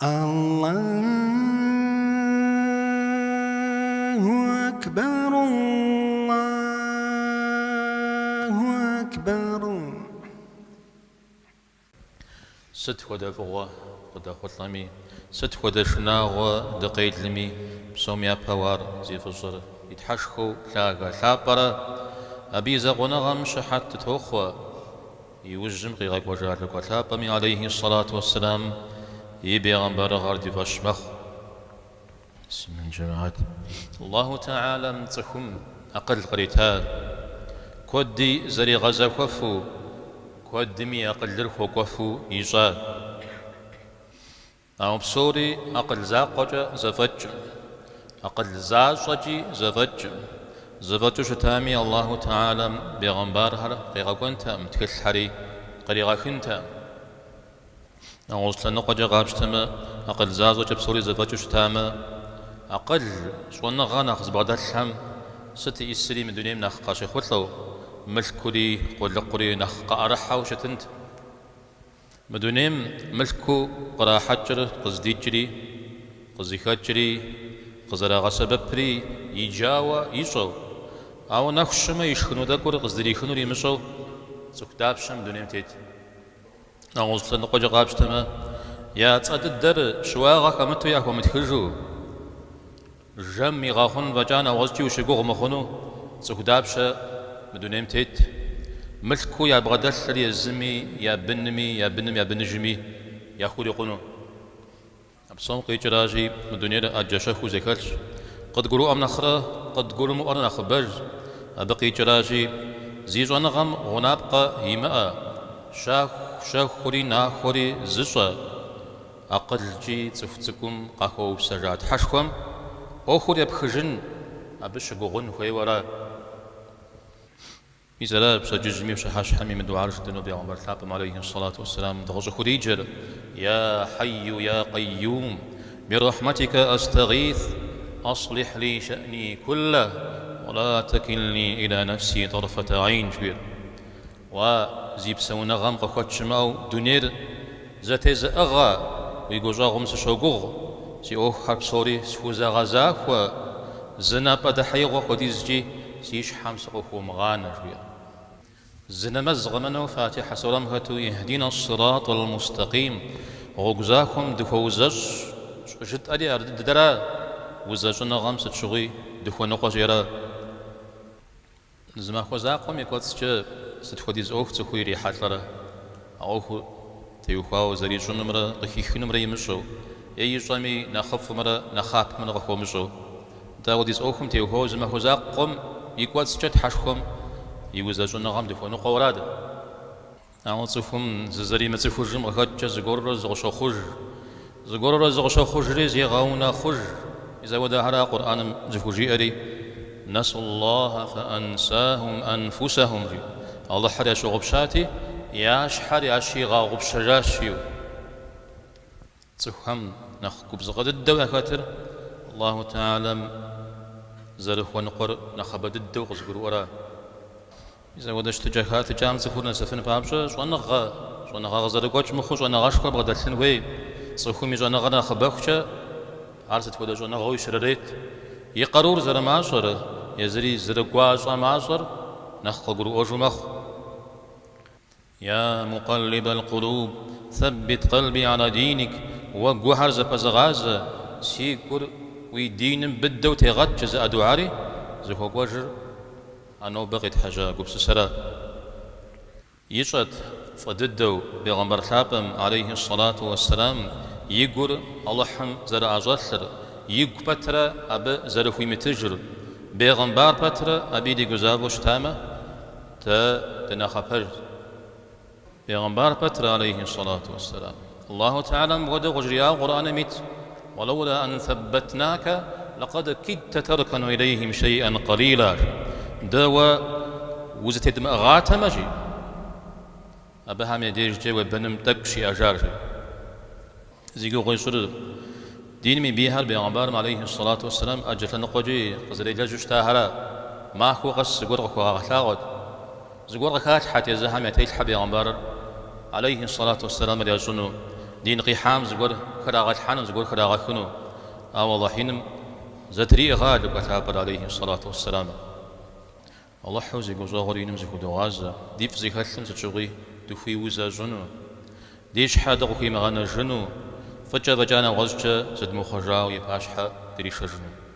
الله أكبر الله أكبر. ست خدا فغوا خدا خطلمي ست خدا شناغوا دقيت بسوميا بوار زي فجر يتحشخو لاغا ثابرة أبي زغنغم شحت توخوا يوجم غيغك وجالك وثابمي عليه الصلاة والسلام يبيغمبر غاردي فاشمخ بسم الجماعات الله تعالى متخم أقل قريتها كودي زري غزا كفو كودمي أقل لرخو كفو إيجاد أو بصوري أقل زاقجة زفج أقل زاجي زفج زفج شتامي الله تعالى بيغمبر هر قيغا كنت متكل حري قريغا كنت أوصل نقجة غابشتما أقل زازو بصوري زفج شتاما أقل شوانا غانا خز بعد الحم ستي إسري من دنيا نخ قاشي خطلو ملكوري قول قري نخ قارحة وشتنت مدونيم ملكو قرا حجر قصدي جري قصدي خجري قزرا غسبب بري يجاوا يشو أو نخشما يشخنو دكور قصدي يخنو يمشو سكتابشم دونيم تيت أوصل نقجة غابشتما يا تصعد الدر شواغا كمتو ياكو متخجو جمي غاخون وجانا وزجي وشقوغ مخونو سكتابشا بدونيم تيت ملكو يا بغدال يا زمي يا بنمي يا بنم يا بنجمي يا خوري قنو أبصام قيج راجي من دنيا أجاشخو زكالش قد قولوا أمنا خرا قد قولوا مؤرنا خبر أبقي جراجي زيجو أنغم غنابقى هيماء شاخ خوري نا خوري زشا أقل جي تفتكم قاكو بسجات حشكم أو خوري بخجن أبش قوغن خوي ورا إذا بسججمي وشحاش حمي من دعاء رشد النبي عمر ثابم عليه الصلاة والسلام دغش خريجر يا حي يا قيوم برحمتك أستغيث أصلح لي شأني كله ولا تكلني إلى نفسي طرفة عين شبير وزيب سونا غم قوتشماو دنير زتز أغا ويقوجا غمس شوقوغ سي أوه حرب صوري سفوزا غزاك وزنا بدحيغ وقديزجي سيش حمس قوخو مغانا شبير زنمز غمنو فاتحة سلامهتو يهدينا الصراط المستقيم غوغزاكم دخوزج جد ألي أرد درا وزجنا غمسة شغي دخو نقاش يرا زما خوزاكم يكوتسج ستخديز أوف تخوي ريحات لرا أوه تيوخاو زري جنمرا قخيخ نمرا يمشو أي جامي نخف مرا نخاب من غخو مشو داوديز أوخم تيوخاو زما خوزاكم يكوتسج تحشكم يوزاجون غام دفون قوراد أوصفهم زري متفوجم أخذ زغور زغشو خج زغور زغشو خج ريز يغاونا خج إذا ودهرا قرآن زفوجي أري نسوا الله فأنساهم أنفسهم الله حري شو غبشاتي ياش حري عشي غا غبشجاشيو تفهم نخكب زغد الدو أكاتر الله تعالى زرخ ونقر نخبد الدو غزقر ورا إذا ودشت جهات جامس خورنا سفن بابشة شو أنا غزر قوتش مخوش وأنا غاشكر بغدلتن وي صخومي جو أنا غنا خباخشة عرست ودا جو أنا غوي شرريت يقرور زر معشر يزري زر قواش معشر نخ قرو أجو مخ يا مقلب القلوب ثبت قلبي على دينك وقوحر زبزغاز سيكر ويدين بدو تغد جزء أدواري زخو قوجر أنا بغيت حاجة قبس سرا يشد فددو بغمبر ثابم عليه الصلاة والسلام يقول اللهم زرع جسر يقبتر أب زرفوي متجر بغمبر بتر أبي دي جزابوش تامة تا خبر بغمبر بتر عليه الصلاة والسلام الله تعالى مغد غجريا قرآن ميت ولولا أن ثبتناك لقد كدت تركن إليهم شيئا قليلا دوا وزتد مغاتا مجي أبها ميديج جي وبنم تكشي أجار زيقو غيشر دين من بيهر بيغمبار عليه الصلاة والسلام أجل نقوجي قزري جاجوش تاهرا ما هو قص زقور خو غلاغد زقور خات حتى زهم يتيل حبي بيغمبار عليه الصلاة والسلام يا جنو دين قيحام زغور خراغ الحان زغور خراغ خنو والله حينم زتري غالب أتابر عليه الصلاة والسلام الله حوزي قوزاغوري نمزي خدوغازا ديف زي خلم زتشغي دفي وزا جنو ديش حدا غوكي مغانا جنو فجأة بجانا غزجة زد مخجاو يباشحة دريش جنو